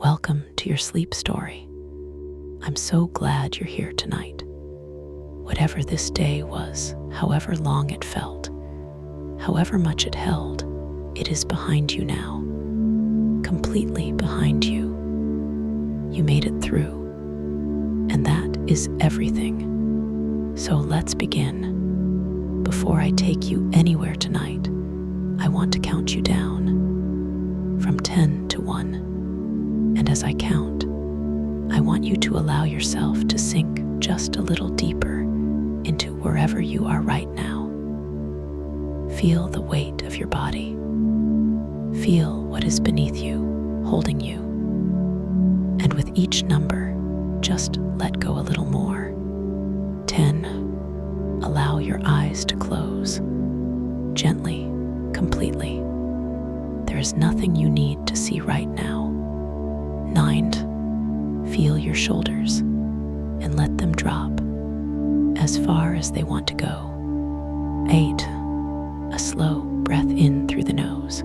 Welcome to your sleep story. I'm so glad you're here tonight. Whatever this day was, however long it felt, however much it held, it is behind you now. Completely behind you. You made it through. And that is everything. So let's begin. Before I take you anywhere tonight, I want to count you down from 10 to 1. And as I count, I want you to allow yourself to sink just a little deeper into wherever you are right now. Feel the weight of your body. Feel what is beneath you, holding you. And with each number, just let go a little more. 10. Allow your eyes to close. Gently, completely. There is nothing you need to see right now. 9. Feel your shoulders and let them drop as far as they want to go. 8. A slow breath in through the nose.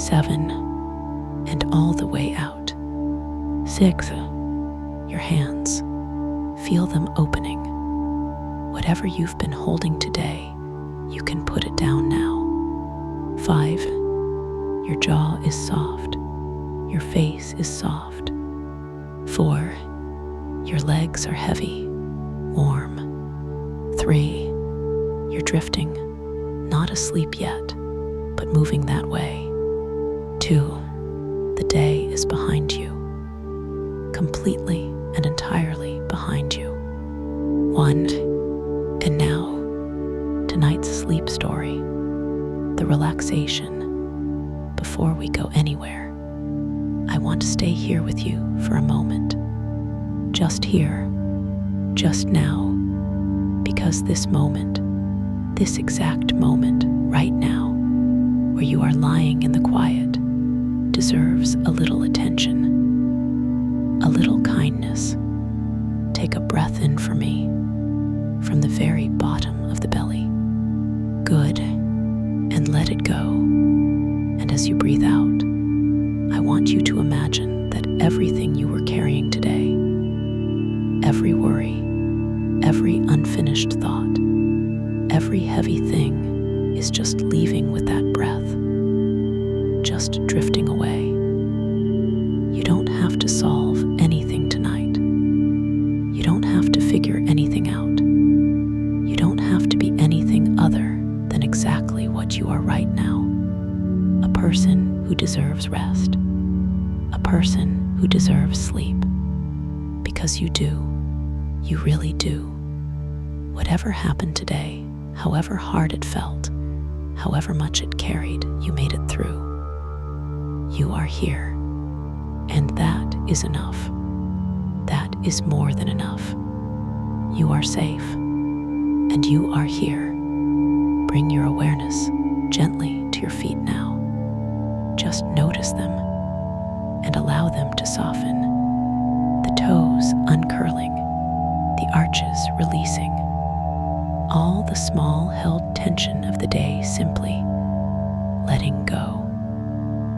7. And all the way out. 6. Your hands. Feel them opening. Whatever you've been holding today, you can put it down now. 5. Your jaw is soft. Your face is soft. 4. Your legs are heavy, warm. 3. You're drifting, not asleep yet, but moving that way. 2. The day is behind you, completely and entirely behind you. 1. And now, tonight's sleep story, the relaxation. Before we go anywhere, I want to stay here with you for a moment. Just here, just now, because this moment, this exact moment right now, where you are lying in the quiet, deserves a little attention, a little kindness. Take a breath in for me, from the very bottom of the belly. Good, and let it go. And as you breathe out, I want you to imagine that everything you were carrying today, every worry, every unfinished thought, every heavy thing is just leaving with that breath, just drifting away. You don't have to solve anything tonight. You don't have to figure anything out. You don't have to be anything other than exactly what you are right now. A person who deserves rest. A person who deserves sleep. Because you do. You really do. Whatever happened today, however hard it felt, however much it carried, you made it through. You are here. And that is enough. That is more than enough. You are safe. And you are here. Bring your awareness gently to your feet now. Just notice them and allow them to soften. The toes uncurling, the arches releasing. All the small held tension of the day simply letting go.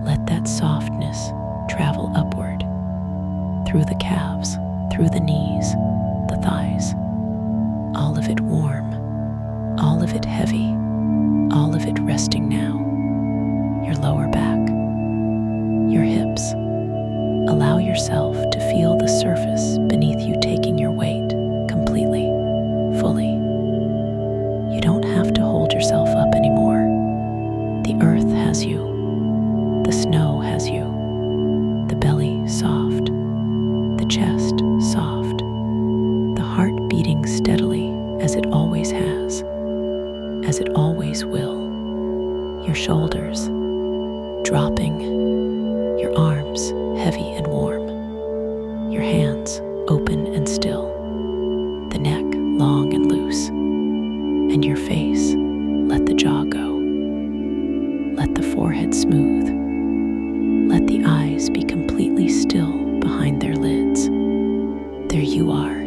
Let that softness travel upward, through the calves, through the knees, the thighs. All of it warm, all of it heavy, all of it resting now. Your lower back, your hips. Allow yourself to feel the surface beneath you taking your weight completely, fully. You don't have to hold yourself up anymore. The earth has you. The snow has you. The belly soft. The chest soft. The heart beating steadily as it always has, as it always will. Your shoulders dropping, your arms heavy and warm, your hands open and still, the neck long and loose, and your face, let the jaw go. Let the forehead smooth. Let the eyes be completely still behind their lids. There you are,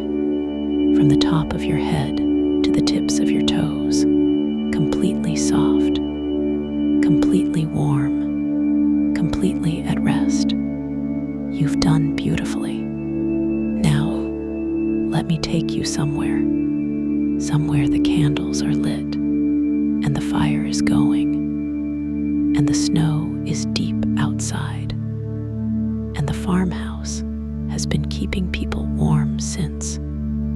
from the top of your head to the tips of your toes, completely soft, completely warm, completely at rest. You've done beautifully. Now, let me take you somewhere the candles are lit, and the fire is going, and the snow is deep outside, and the farmhouse has been keeping people warm since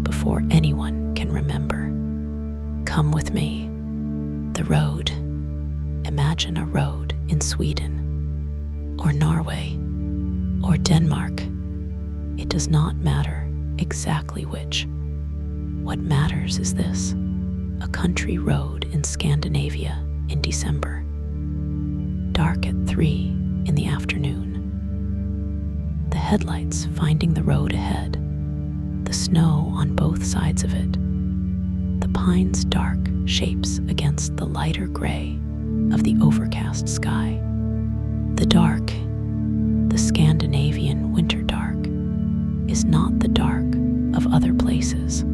before anyone can remember. Come with me. The road. Imagine a road in Sweden, or Norway, or Denmark. It does not matter exactly which. What matters is this: a country road in Scandinavia in December, dark at 3 in the afternoon. The headlights finding the road ahead, the snow on both sides of it, the pines' dark shapes against the lighter gray of the overcast sky. The dark, the Scandinavian winter dark, is not the dark of other places.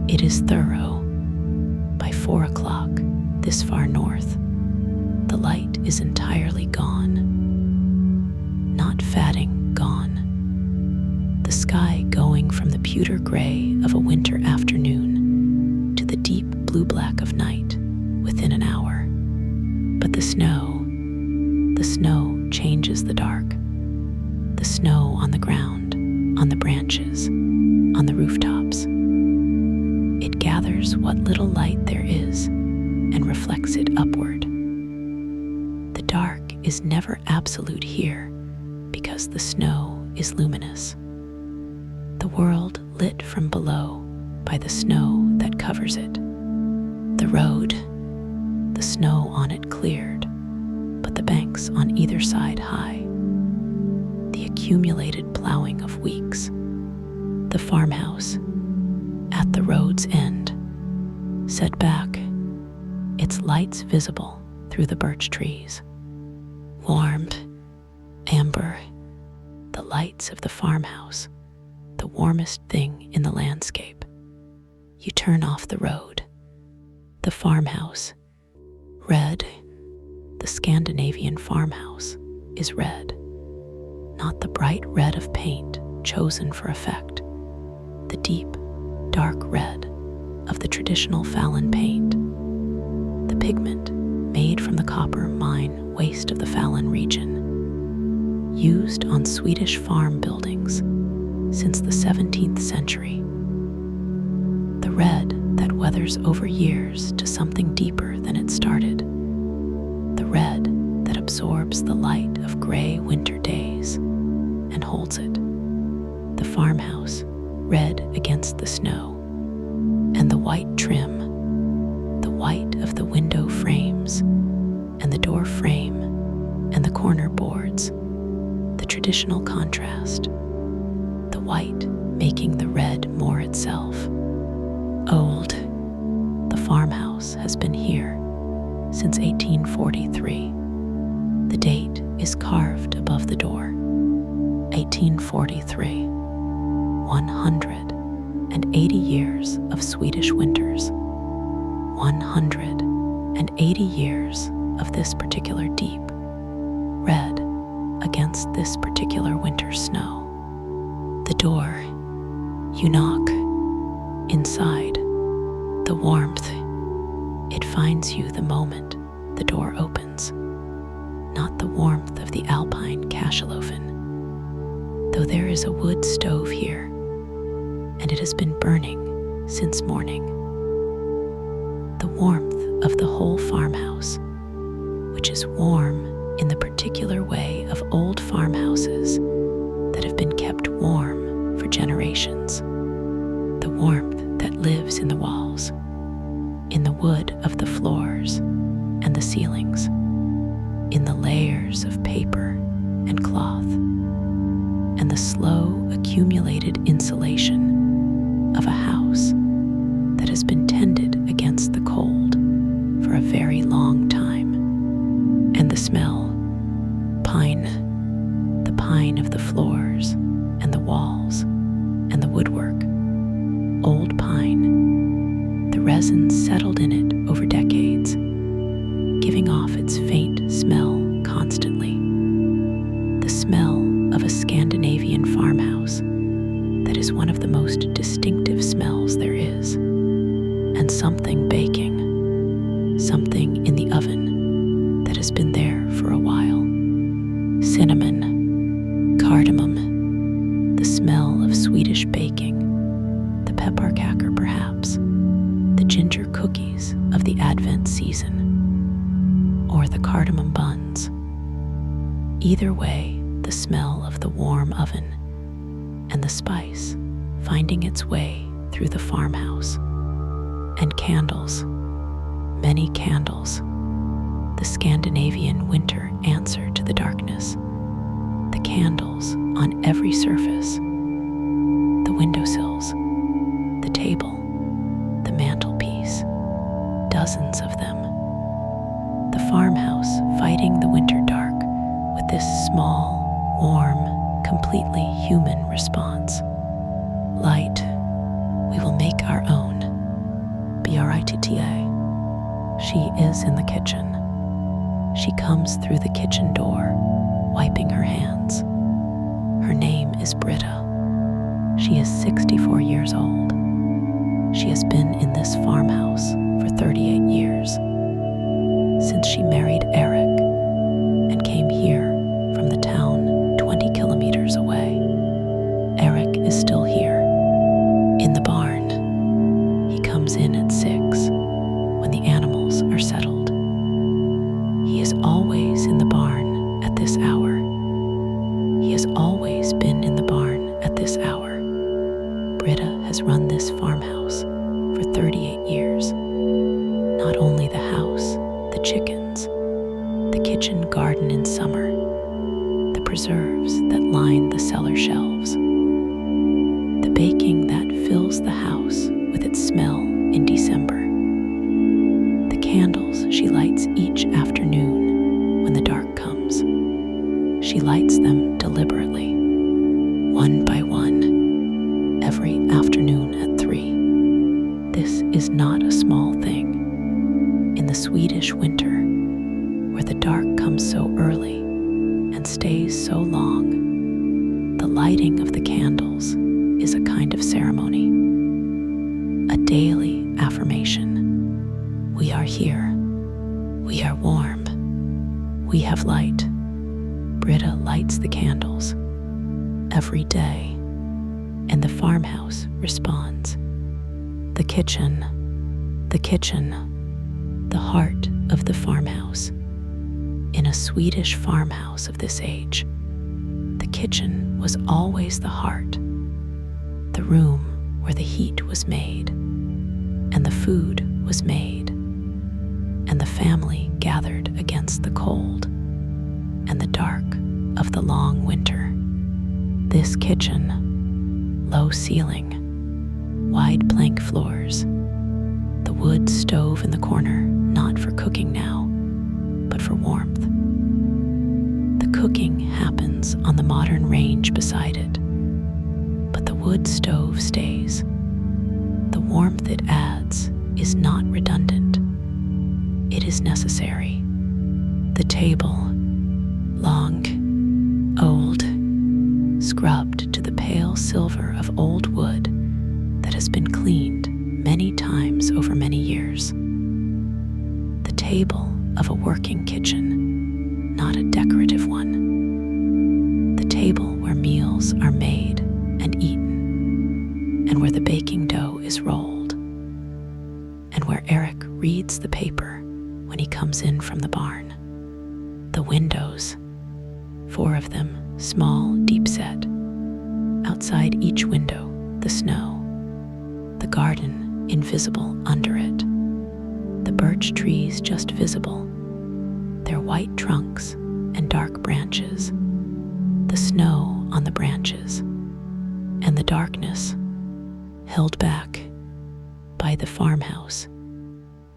It is thorough. By 4 o'clock, this far north, the light is entirely gone. Not fading gone. The sky going from the pewter gray of a winter afternoon to the deep blue-black of night within an hour. But the snow changes the dark. The snow on the ground, on the branches, on the rooftops. It gathers what little light there is and reflects it upward. The dark is never absolute here because the snow is luminous. The world lit from below by the snow that covers it. The road, the snow on it cleared, but the banks on either side high. The accumulated plowing of weeks. The farmhouse, at the road's end, set back, its lights visible through the birch trees. Warm, amber, the lights of the farmhouse, the warmest thing in the landscape. You turn off the road. The farmhouse, red, the Scandinavian farmhouse, is red. Not the bright red of paint chosen for effect, the deep, dark red of the traditional Fallon paint, the pigment made from the copper mine waste of the Fallon region, used on Swedish farm buildings since the 17th century. The red that weathers over years to something deeper than it started, the red that absorbs the light of gray winter days and holds it. The farmhouse, red against the snow, and the white trim, the white of the window frames, and the door frame, and the corner boards, the traditional contrast, the white making the red more itself. Old, the farmhouse has been here since 1843. The date is carved above the door. 1843. 180 years of Swedish winters. 180 years of this particular deep red against this particular winter snow. The door, you knock. Inside, the warmth, it finds you the moment the door opens. Not the warmth of the Alpine Kasselofen, though there is a wood stove here, and it has been burning since morning. The warmth of the whole farmhouse, which is warm in the particular way of old farmhouses that have been kept warm for generations. The warmth that lives in the walls, in the wood of the floors and the ceilings, in the layers of paper and cloth, and the slow accumulated insulation of a house that has been tended against the cold for a very long time. And the smell, pine, the pine of the floors and the walls and the woodwork, old pine, the resin settled in it over decades, giving off its faint smell constantly. The smell of a Scandinavian is one of the most distinctive smells there is, and something baking, something in the oven that has been there for a while. Cinnamon, cardamom, the smell of Swedish baking, the pepparkakor perhaps, the ginger cookies of the Advent season, or the cardamom buns. Either way, the smell of the warm oven and the spice finding its way through the farmhouse. And candles, many candles, the Scandinavian winter answer to the darkness. The candles on every surface, the windowsills, the table, the mantelpiece, dozens of them. The farmhouse fighting the winter dark with this small, warm, completely human response. Light, we will make our own. Britta. She is in the kitchen. She comes through the kitchen door, wiping her hands. Her name is Britta. She is 64 years old. She has been in this farmhouse for 38 years, since she married Eric and came here from the town 20 kilometers away. Eric is still here, in the barn. He comes in at 6 when the animals are settled. He is always in the barn at this hour. He has always been in the barn at this hour. Britta has run this farmhouse for 38 years. Not only the house, the chickens, the kitchen garden in summer, the preserves that line the cellar shelves, the baking that fills the house with its smell in December, the candles she lights each afternoon when the dark comes. She lights them deliberately, one by one, every afternoon at 3. This is not a small thing. In the Swedish winter, where the dark comes so early and stays so long, the lighting of the candles is a kind of ceremony, a daily affirmation. We are here. We are warm. We have light. Britta lights the candles every day, and the farmhouse responds. The kitchen, the heart of the farmhouse. In a Swedish farmhouse of this age, the kitchen was always the heart, the room where the heat was made, and the food was made, and the family gathered against the cold and the dark of the long winter. This kitchen, low ceiling, wide plank floors, the wood stove in the corner, not for cooking now, but for warmth. The cooking happens on the modern range beside it, but the wood stove stays. The warmth it adds is not redundant. It is necessary. The table, long, old, scrubbed to the pale silver of old wood that has been cleaned many times over many years. The table of a working kitchen, not a decorative one. The table where meals are made and eaten, and where the baking dough is rolled, and where Eric reads the paper when he comes in from the barn. The windows, 4 of them, small, deep set. Outside each window, the snow. The garden invisible under it. The birch trees just visible, their white trunks and dark branches. The snow on the branches, and the darkness held back by the farmhouse,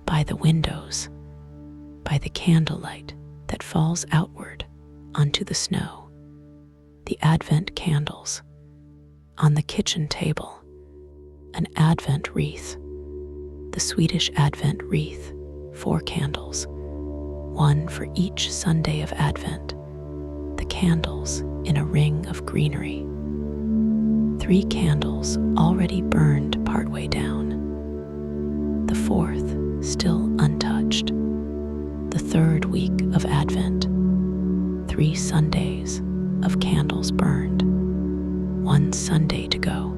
by the windows, by the candlelight that falls outward onto the snow. The Advent candles. On the kitchen table, an Advent wreath. The Swedish Advent wreath, 4 candles, 1 for each Sunday of Advent. The candles in a ring of greenery. 3 candles already burned partway down. The 4th still untouched. The 3rd week of Advent. 3 Sundays of candles burned. 1 Sunday to go.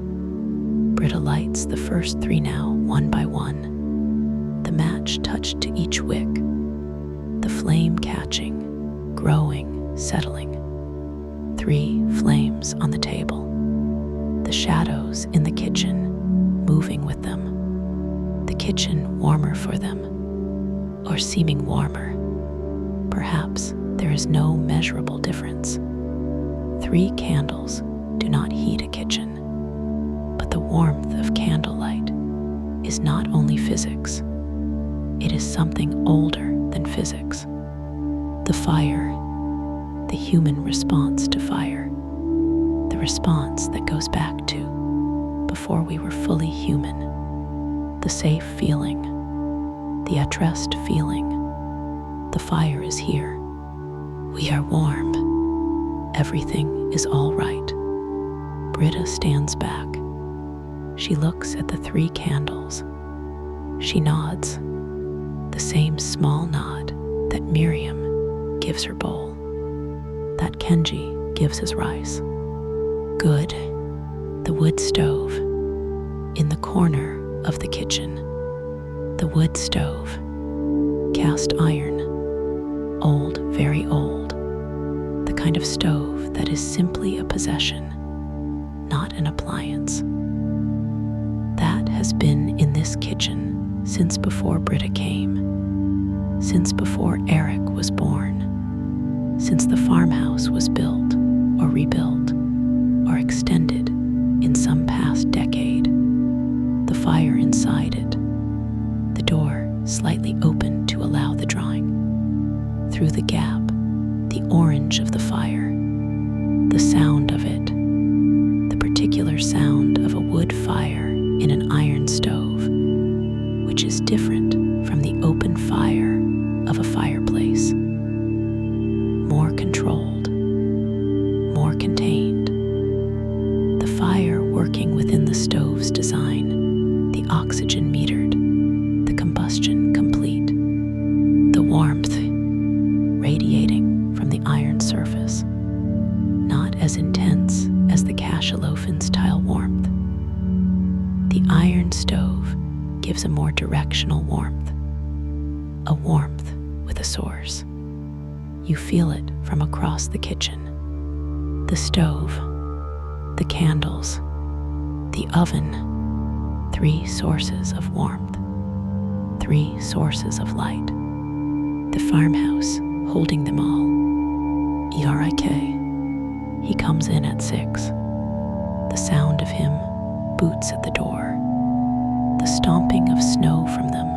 Britta lights the first 3 now, one by one. The match touched to each wick. The flame catching, growing, settling. 3 flames on the table. The shadows in the kitchen, moving with them. The kitchen warmer for them, or seeming warmer. Perhaps there is no measurable difference. 3 candles do not heat a kitchen, but the warmth of candlelight is not only physics, it is something older than physics. The fire, the human response to fire, the response that goes back to before we were fully human, the safe feeling, the at rest feeling. The fire is here. We are warm. Everything is all right. Britta stands back. She looks at the 3 candles. She nods, the same small nod that Miriam gives her bowl, that Kenji gives his rice. Good. The wood stove in the corner of the kitchen. The wood stove, cast iron, old, very old, the kind of stove that is simply a possession, not an appliance. That has been in this kitchen since before Britta came, since before Eric was born, since the farmhouse was built or rebuilt or extended in some past decade. The fire inside it, the door slightly open to allow the drawing. Through the gap, the orange of the fire, the sound of it, the particular sound of a wood fire in an iron stove, which is different from the open fire of a fireplace. More controlled, more contained. The fire working within the stove's design, the oxygen metered, the combustion complete, the warmth radiating from the iron surface, not as intense as the cachalophin's tile warmth. The iron stove gives a more directional warmth, a warmth with a source. You feel it from across the kitchen. The stove, the candles, the oven, 3 sources of warmth, 3 sources of light. The farmhouse holding them all. E-R-I-K. He comes in at 6. The sound of him, boots at the door, the stomping of snow from them,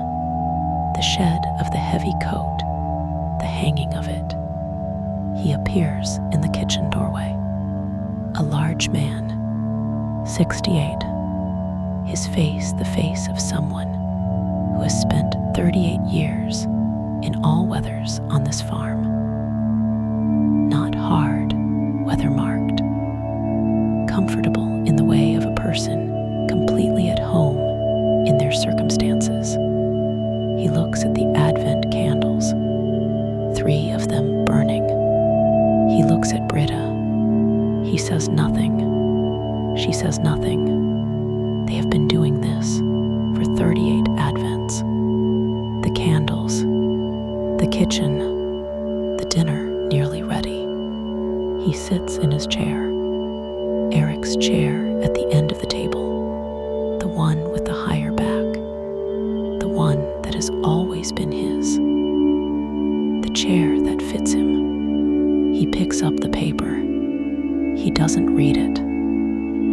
the shed of the heavy coat, the hanging of it. He appears in the kitchen doorway. A large man, 68, his face the face of someone who has spent 38 years in all weathers on this farm. Not hard, weather-marked, comfortable in the way of a person completely at home in their circumstances. He looks at the Advent candles, 3 of them burning. He looks at Britta. He says nothing. She says nothing. They have been doing this for 38 Advents. The candles, the kitchen, the dinner nearly ready. He sits in his chair, Eric's chair at the end of the table, the one with the higher back, the one that has always been his, the chair that fits him. He picks up the paper. He doesn't read it.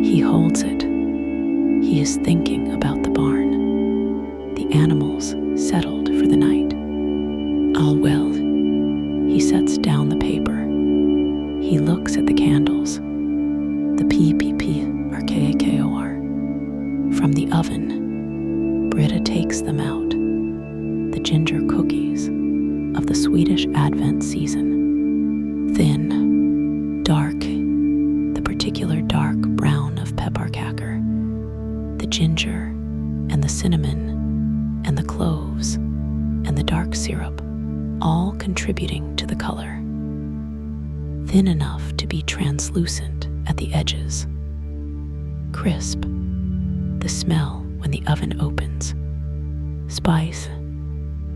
He holds it. He is thinking about the barn, the animals settled for the night. All well. He sets down the paper. He looks at the candles, the PPPRKAKOR. From the oven, Britta takes them out, the ginger cookies of the Swedish Advent season. Thin, dark, the particular dark brown of pepper. pepparkakor, the ginger and the cinnamon and the cloves and the dark syrup, all contributing to the color. Thin enough to be translucent at the edges. Crisp, the smell when the oven opens. Spice,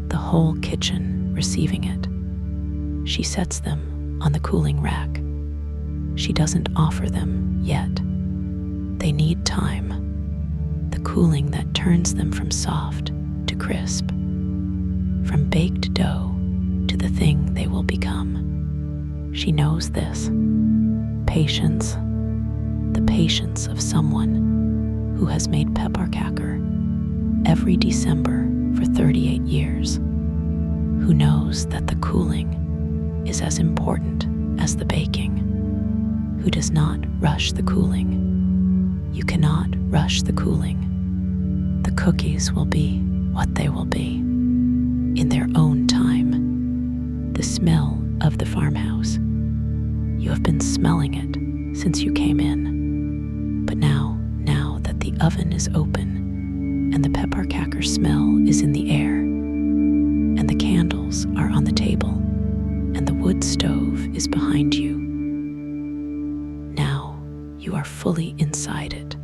the whole kitchen receiving it. She sets them on the cooling rack. She doesn't offer them yet. They need time. The cooling that turns them from soft to crisp, from baked dough to the thing they will become. She knows this. Patience, the patience of someone who has made pepparkakor every December for 38 years, who knows that the cooling is as important as the baking, who does not rush the cooling. You cannot rush the cooling. The cookies will be what they will be, in their own time. The smell of the farmhouse. You have been smelling it since you came in. But now that the oven is open and the pepparkakor smell is in the air, and the candles are on the table, and the wood stove is behind you, now you are fully inside it.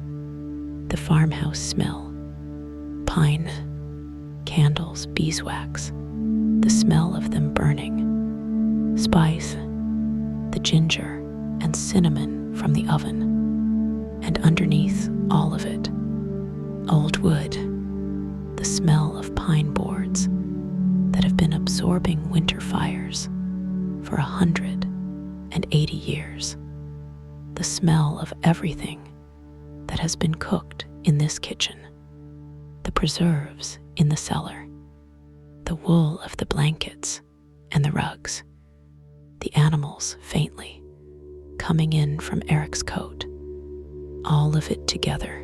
The farmhouse smell. Pine, candles, beeswax, the smell of them burning. Spice, the ginger and cinnamon from the oven, and underneath all of it, old wood, the smell of pine boards that have been absorbing winter fires for 180 years. The smell of everything that has been cooked in this kitchen. The preserves in the cellar, the wool of the blankets and the rugs, the animals faintly coming in from Eric's coat, all of it together.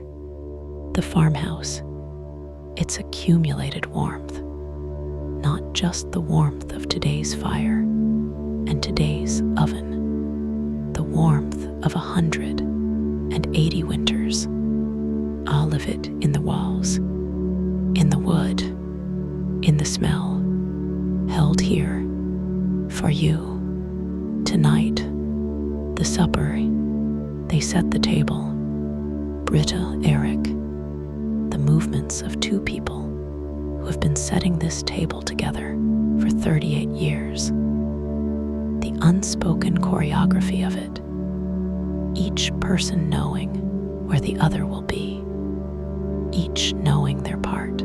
The farmhouse, its accumulated warmth, not just the warmth of today's fire and today's oven, the warmth of 180 winters, all of it in the walls, in the wood, in the smell, held here for you. Tonight, the supper, they set the table. Britta, Eric, the movements of two people who have been setting this table together for 38 years. The unspoken choreography of it, each person knowing where the other will be, each knowing their part.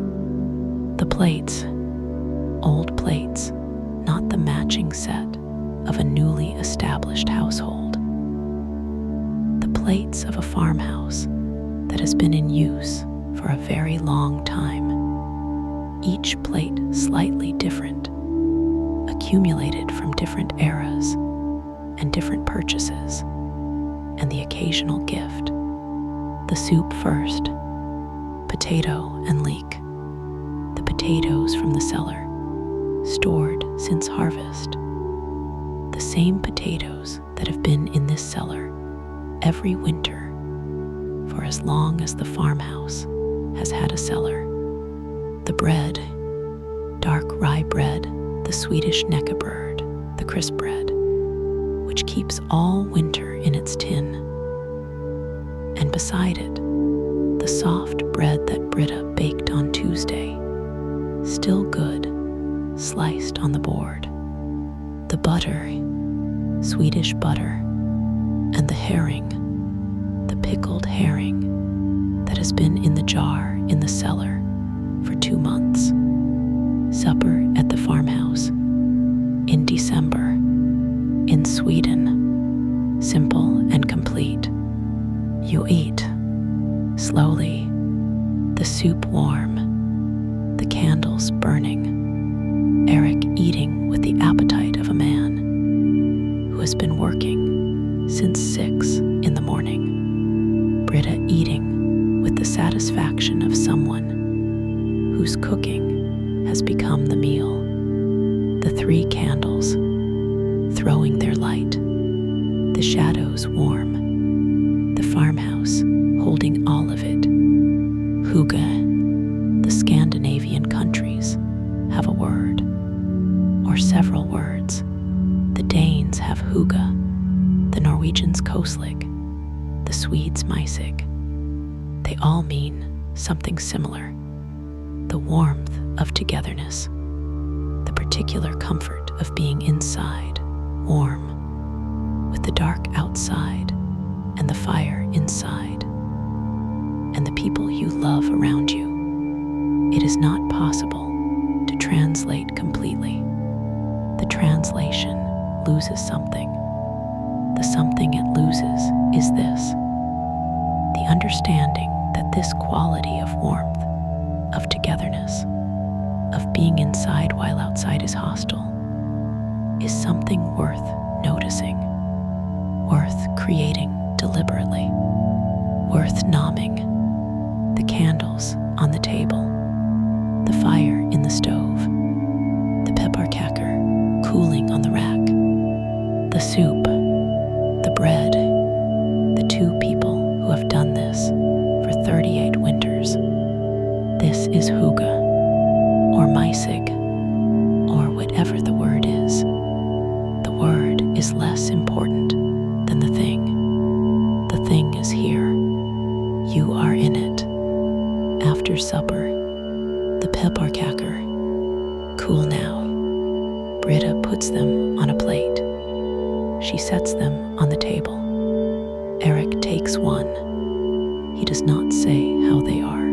The plates, old plates, not the matching set of a newly established household. The plates of a farmhouse that has been in use for a very long time. Each plate slightly different, accumulated from different eras and different purchases, and the occasional gift. The soup first, potato and leek. The potatoes from the cellar, stored since harvest. The same potatoes that have been in this cellar every winter for as long as the farmhouse has had a cellar. The bread, dark rye bread, the Swedish knäckebröd, the crisp bread, which keeps all winter in its tin. And beside it, the soft bread that Britta baked on Tuesday, still good, sliced on the board. The butter, Swedish butter, and the herring, the pickled herring that has been in the jar in the cellar for 2 months. Supper at the farmhouse, in December, in Sweden, simple and complete. You eat, slowly, the soup warm, the candles burning, Eric eating with the appetite of a man who has been working since 6 in the morning. Britta eating with the satisfaction of someone whose cooking has become the meal. The 3 candles throwing their light, the shadows warm, the farmhouse holding Hygge, the Scandinavian countries, have a word, or several words. The Danes have hygge, the Norwegians koselig, the Swedes mysig. They all mean something similar: the warmth of togetherness, the particular comfort of being inside, warm, with the dark outside and the fire inside, and the people you love around you. It is not possible to translate completely. The translation loses something. The something it loses is this: the understanding that this quality of warmth, of togetherness, of being inside while outside is hostile, is something worth noticing, worth creating deliberately, worth nomming. The candles on the table, the fire in the stove, the pepparkakor cooling on the rack, the soup, the bread, the two people who have done this for 38 winters. This is hygge, or mysig, or whatever the word is. The word is less important than the thing. The thing is here. You are in it. After supper, the pepparkakor cool now. Britta puts them on a plate. She sets them on the table. Eric takes one. He does not say how they are.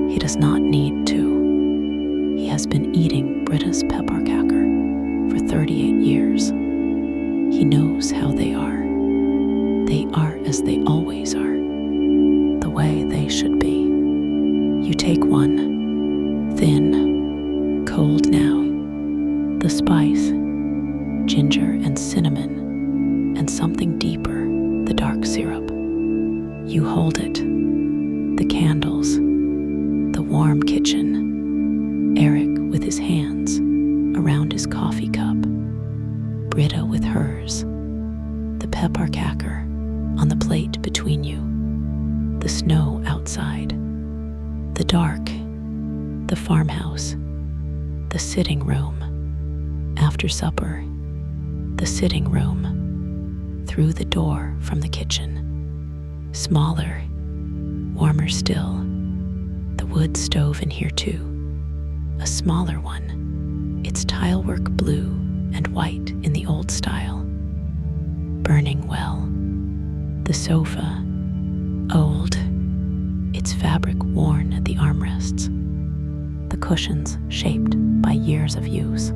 He does not need to. He has been eating Britta's pepparkakor for 38 years. He knows how they are. They are as they always are, the way they should be. You take one, thin, cold now, the spice, ginger and cinnamon, and something deeper, the dark syrup. You hold it, the candles, the warm kitchen, Eric with his hands around his coffee cup, Britta with hers, the pepparkakor on the plate between you, the snow outside, the dark, the farmhouse, the sitting room, after supper, the sitting room, through the door from the kitchen, smaller, warmer still, the wood stove in here too, a smaller one, its tilework blue and white in the old style, burning well, the sofa, old, its fabric worn at the armrests, the cushions shaped by years of use,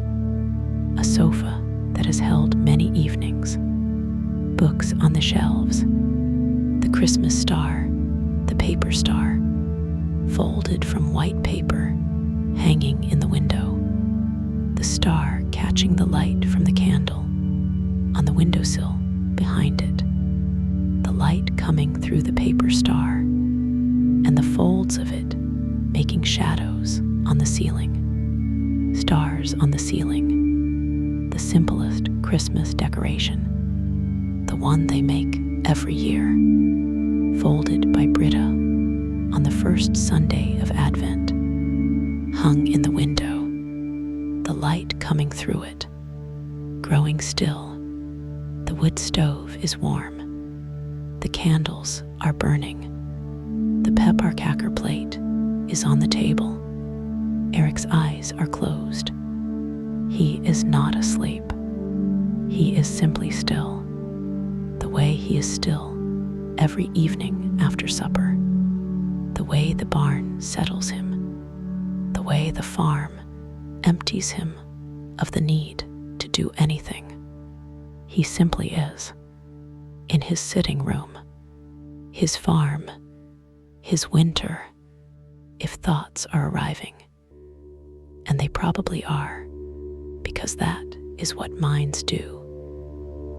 a sofa that has held many evenings, books on the shelves, the Christmas star, the paper star, folded from white paper, hanging in the window, the star catching the light from the candle, on the windowsill behind it, the light coming through the paper star, and the folds of it making shadows on the ceiling, stars on the ceiling, the simplest Christmas decoration, the one they make every year, folded by Britta on the first Sunday of Advent, hung in the window, the light coming through it, growing still. The wood stove is warm. The candles are burning. The pepparkakor plate is on the table. Eric's eyes are closed. He is not asleep. He is simply still, the way he is still every evening after supper, the way the barn settles him, the way the farm empties him of the need to do anything. He simply is, in his sitting room, his farm, his winter, if thoughts are arriving. And they probably are, because that is what minds do.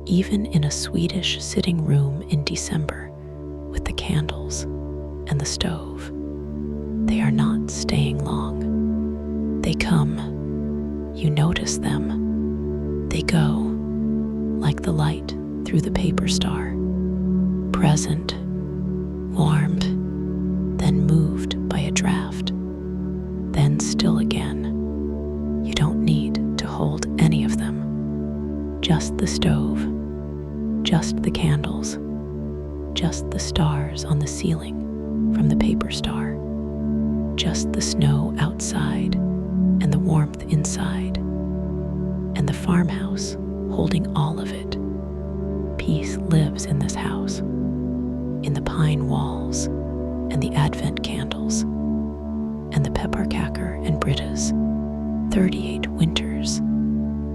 Even in a Swedish sitting room in December with the candles and the stove, they are not staying long. They come, you notice them. They go, like the light through the paper star, present, warmed, then moved the stove, just the candles, just the stars on the ceiling from the paper star, just the snow outside and the warmth inside, and the farmhouse holding all of it. Peace lives in this house, in the pine walls and the Advent candles, and the peppercacker and Britta's 38 winters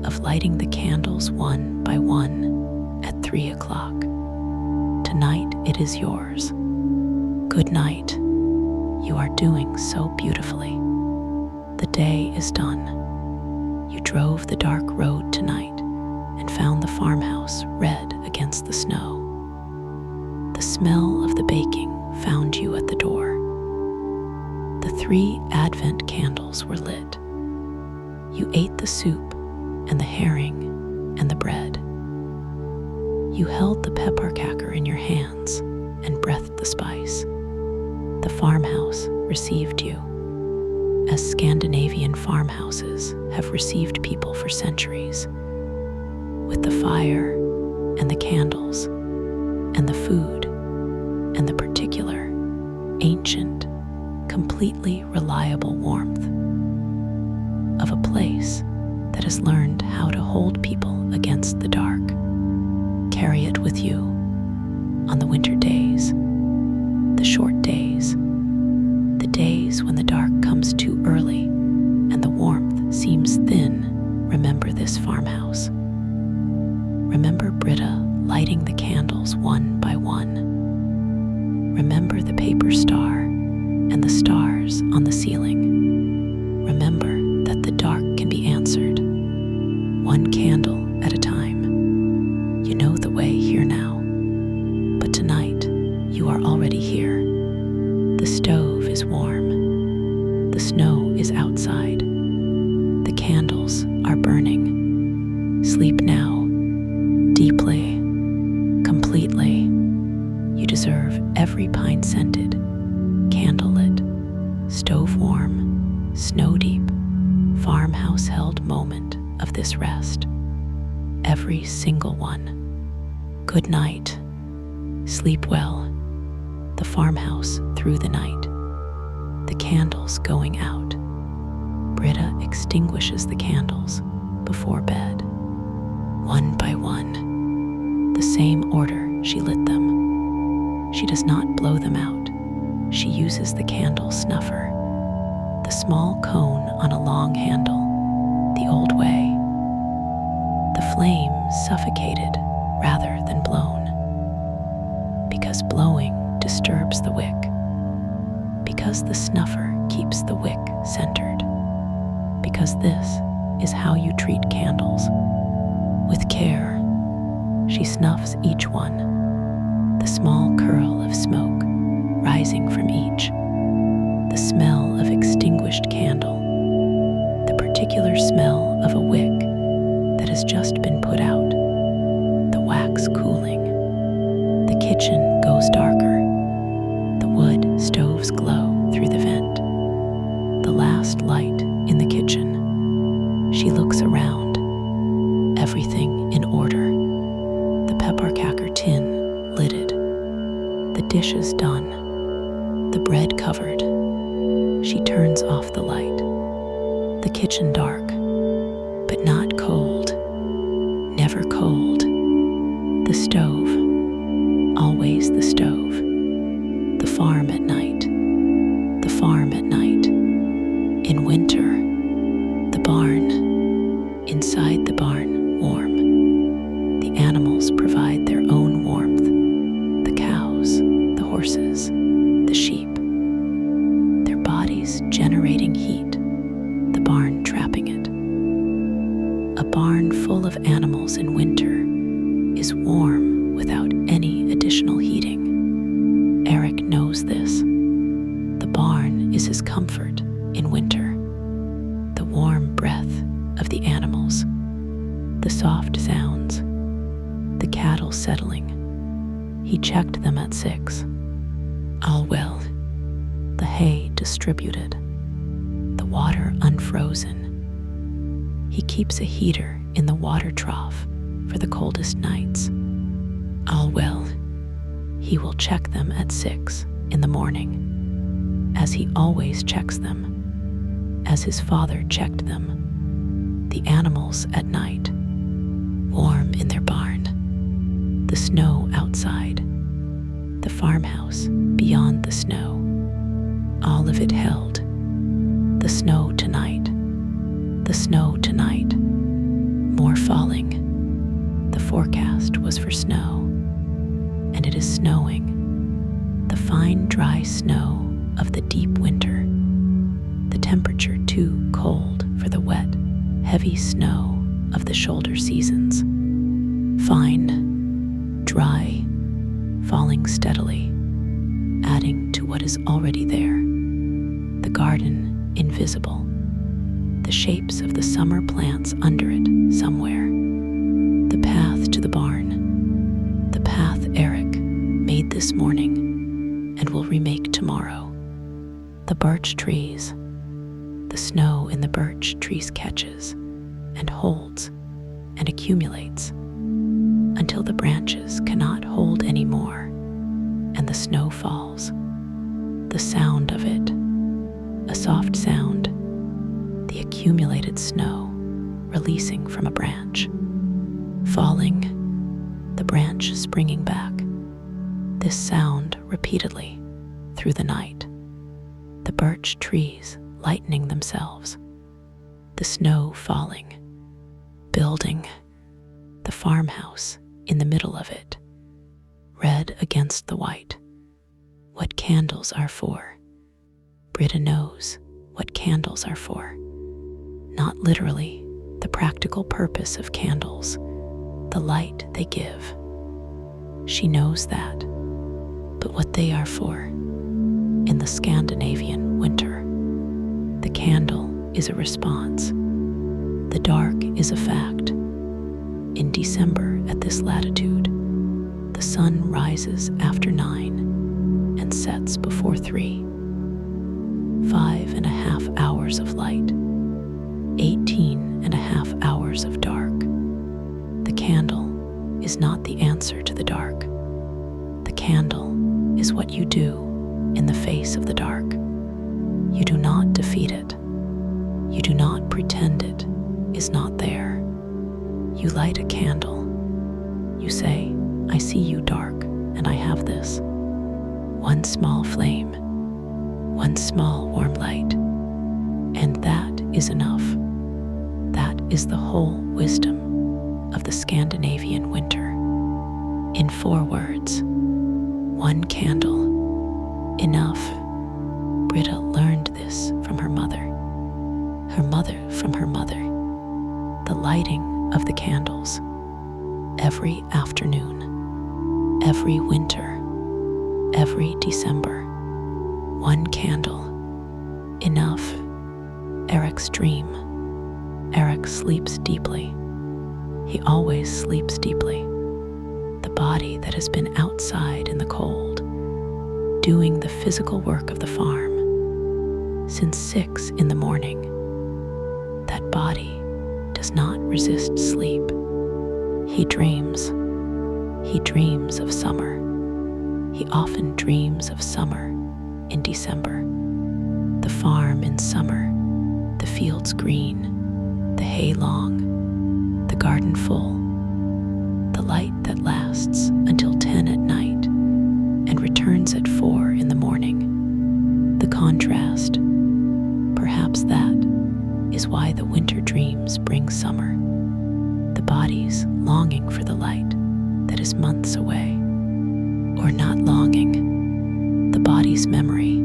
of lighting the candles one by one at 3 o'clock. Tonight it is yours. Good night. You are doing so beautifully. The day is done. You drove the dark road tonight and found the farmhouse red against the snow. The smell of the baking found you at the door. The 3 Advent candles were lit. You ate the soup and the herring and the bread. You held the peppercacker in your hands and breathed the spice. The farmhouse received you, as Scandinavian farmhouses have received people for centuries, with the fire and the candles and the food and the particular, ancient, completely reliable warmth of a place that has learned how to hold people against the dark. Carry it with you on the winter days, the short days, the days when the dark comes too early and the warmth seems thin. Remember this farmhouse. Remember Britta lighting the candles one by one. Remember the paper star and the stars on the ceiling. Remember that the dark can be answered, one candle at a time. You know the way here now, but tonight you are already here. The stove is warm. The snow is outside. The candles are burning. Sleep now, deeply, completely. You deserve every pine-scented, candlelit, stove-warm, snow-deep, farmhouse-held moment of this rest. Every single one. Good night. Sleep well. The farmhouse through the night. The candles going out. Britta extinguishes the candles before bed. One by one. The same order she lit them. She does not blow them out. She uses the candle snuffer, the small cone on a long handle, the old way. The flame suffocated rather than blown, because blowing disturbs the wick, because the snuffer keeps the wick centered, because this is how you treat candles. With care, she snuffs each one, the small curl of smoke rising from each, the smell of extinguished candle, the particular smell of a wick that has just been put out, the wax cooling. The kitchen goes darker, the wood stoves glow through the vent. The last light in the kitchen. She looks around, everything in order, the peppercacker tin lidded, the dishes done, the bread covered. She turns off the light, the kitchen dark, but not cold, never cold. The stove, always the stove. The farm at night, the farm at night. In winter, the barn, inside the barn, warm. The animals provide their own warmth. The cows, the horses, the sheep. Their bodies generating heat, the barn trapping it. A barn full of animals in winter is warm without any additional heating. Eric knows this. The barn is his comfort in winter. The warm breath of the animals, the soft sounds, the cattle settling. He checked them at 6. All well. The hay distributed, the water unfrozen. He keeps a heater in the water trough for the coldest nights. All well, he will check them at 6 in the morning, as he always checks them, as his father checked them. The animals at night, warm in their barn, the snow outside, the farmhouse beyond the snow, all of it held. The snow tonight, the snow tonight, more falling. The forecast was for snow, and it is snowing. The fine dry snow of the deep winter, the temperature too cold for the wet, heavy snow of the shoulder seasons. Fine, dry, falling steadily, adding to what is already there. The garden invisible, the shapes of the summer plants under it somewhere. The path to the barn, the path Eric made this morning and will remake tomorrow. The birch trees, the snow in the birch trees catches and holds and accumulates until the branches cannot hold any more, and the snow falls. The sound of it, a soft sound, the accumulated snow releasing from a branch, falling, the branch springing back. This sound repeatedly through the night, the birch trees lightening themselves, the snow falling, building, the farmhouse in the middle of it, red against the white. What candles are for. Britta knows what candles are for. Not literally the practical purpose of candles, the light they give. She knows that, but what they are for. In the Scandinavian winter, the candle is a response. The dark is a fact. In December at this latitude, the sun rises after 9 and sets before 3. 5.5 hours of light, 18.5 hours of dark. The candle is not the answer to the dark. The candle is what you do in the face of the dark. You do not defeat it. You do not pretend it is not there. You light a candle. You say, I see you, dark, and I have this. One small flame, one small warm light, and that is enough. That is the whole wisdom of the Scandinavian winter. In 4 words, one candle, enough. Britta learned this from her mother from her mother. The lighting of the candles, every afternoon, every winter, every December. One candle, enough. Eric's dream. Eric sleeps deeply. He always sleeps deeply. The body that has been outside in the cold, doing the physical work of the farm since 6 in the morning. That body does not resist sleep. He dreams. He dreams of summer. He often dreams of summer in December. The farm in summer, the fields green, the hay long, the garden full, the light that lasts until 10 at night and returns at 4 in the morning. The contrast, perhaps that is why the winter dreams bring summer. The body's longing for the light that is months away, or not longing. The body's memory,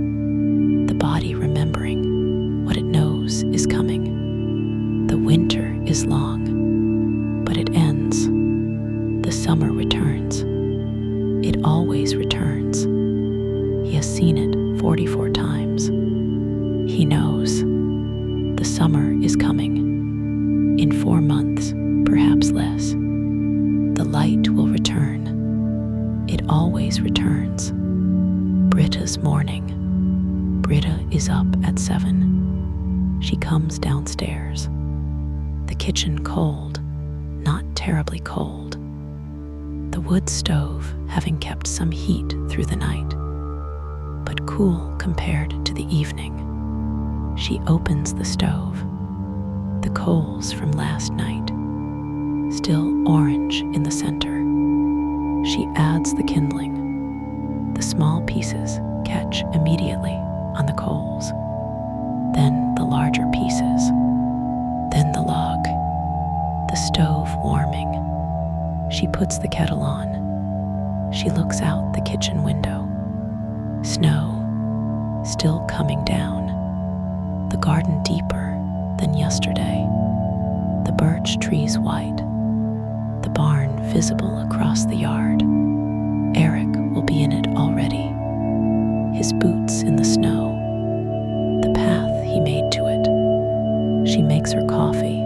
the body remembering what it knows is coming. The winter is long, but it ends. The summer returns. It always returns. He has seen it 44 times. He knows the summer is coming. In 4 months, perhaps less, the light will return. It always returns. Britta's morning. Britta is up at 7. She comes downstairs. The kitchen cold, not terrible. terribly cold, the wood stove having kept some heat through the night, but cool compared to the evening. She opens the stove, the coals from last night, still orange in the center. She adds the kindling. The small pieces catch immediately on the coals, then the larger pieces, then the log, the stove warming. She puts the kettle on. She looks out the kitchen window. Snow still coming down, the garden deeper than yesterday, the birch trees white, the barn visible across the yard. Eric will be in it already, his boots in the snow, the path he made to it. She makes her coffee.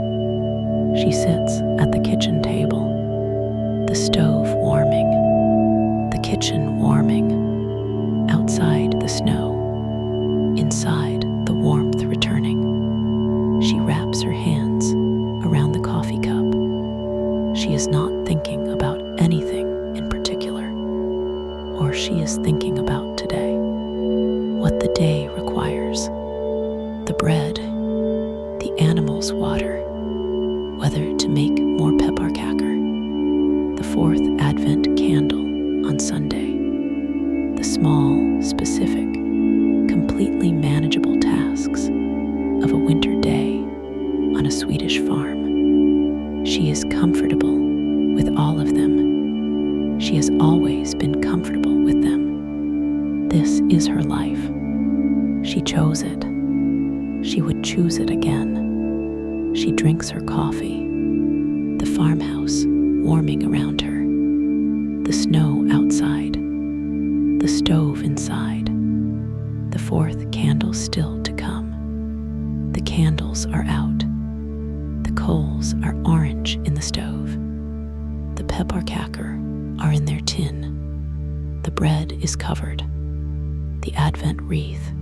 She sits at the kitchen table, the stove warming, the kitchen warming, outside the snow, inside the warmth returning. She wraps her hands around the coffee cup. She is not thinking about anything in particular, or she is thinking about today, what the day requires, the bread, the animals' water, whether to make more pepparkakor, the fourth Advent candle on Sunday, the small, specific, completely manageable tasks of a winter day on a Swedish farm. She is comfortable with all of them. She has always been comfortable with them. This is her life. She chose it. She would choose it again. She drinks her coffee. The farmhouse warming around her. The snow outside. The stove inside. The fourth candle still to come. The candles are out. The coals are orange in the stove. The pepparkakor are in their tin. The bread is covered. The Advent wreath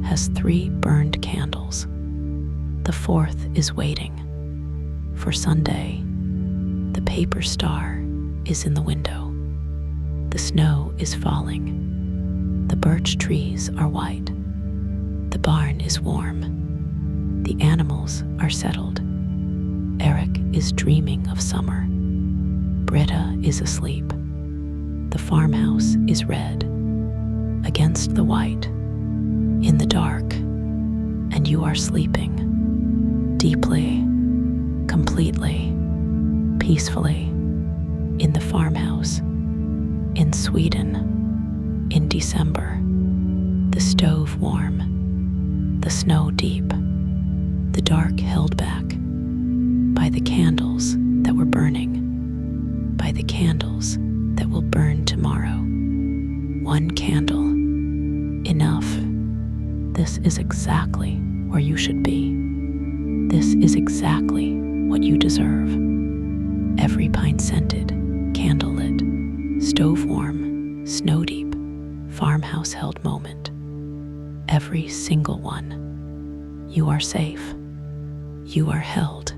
has 3 burned candles. The fourth is waiting. For Sunday, the paper star is in the window. The snow is falling. The birch trees are white. The barn is warm. The animals are settled. Eric is dreaming of summer. Britta is asleep. The farmhouse is red, against the white, in the dark, and you are sleeping, deeply, completely, peacefully, in the farmhouse, in Sweden, in December, the stove warm, the snow deep, the dark held back by the candles that were burning, by the candles that will burn tomorrow. 1 candle, enough. This is exactly where you should be. This is exactly what you deserve. Every pine-scented, candle-lit, stove-warm, snow-deep, farmhouse-held moment. Every single one. You are safe. You are held.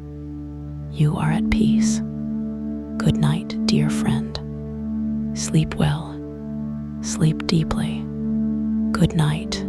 You are at peace. Good night, dear friend. Sleep well. Sleep deeply. Good night.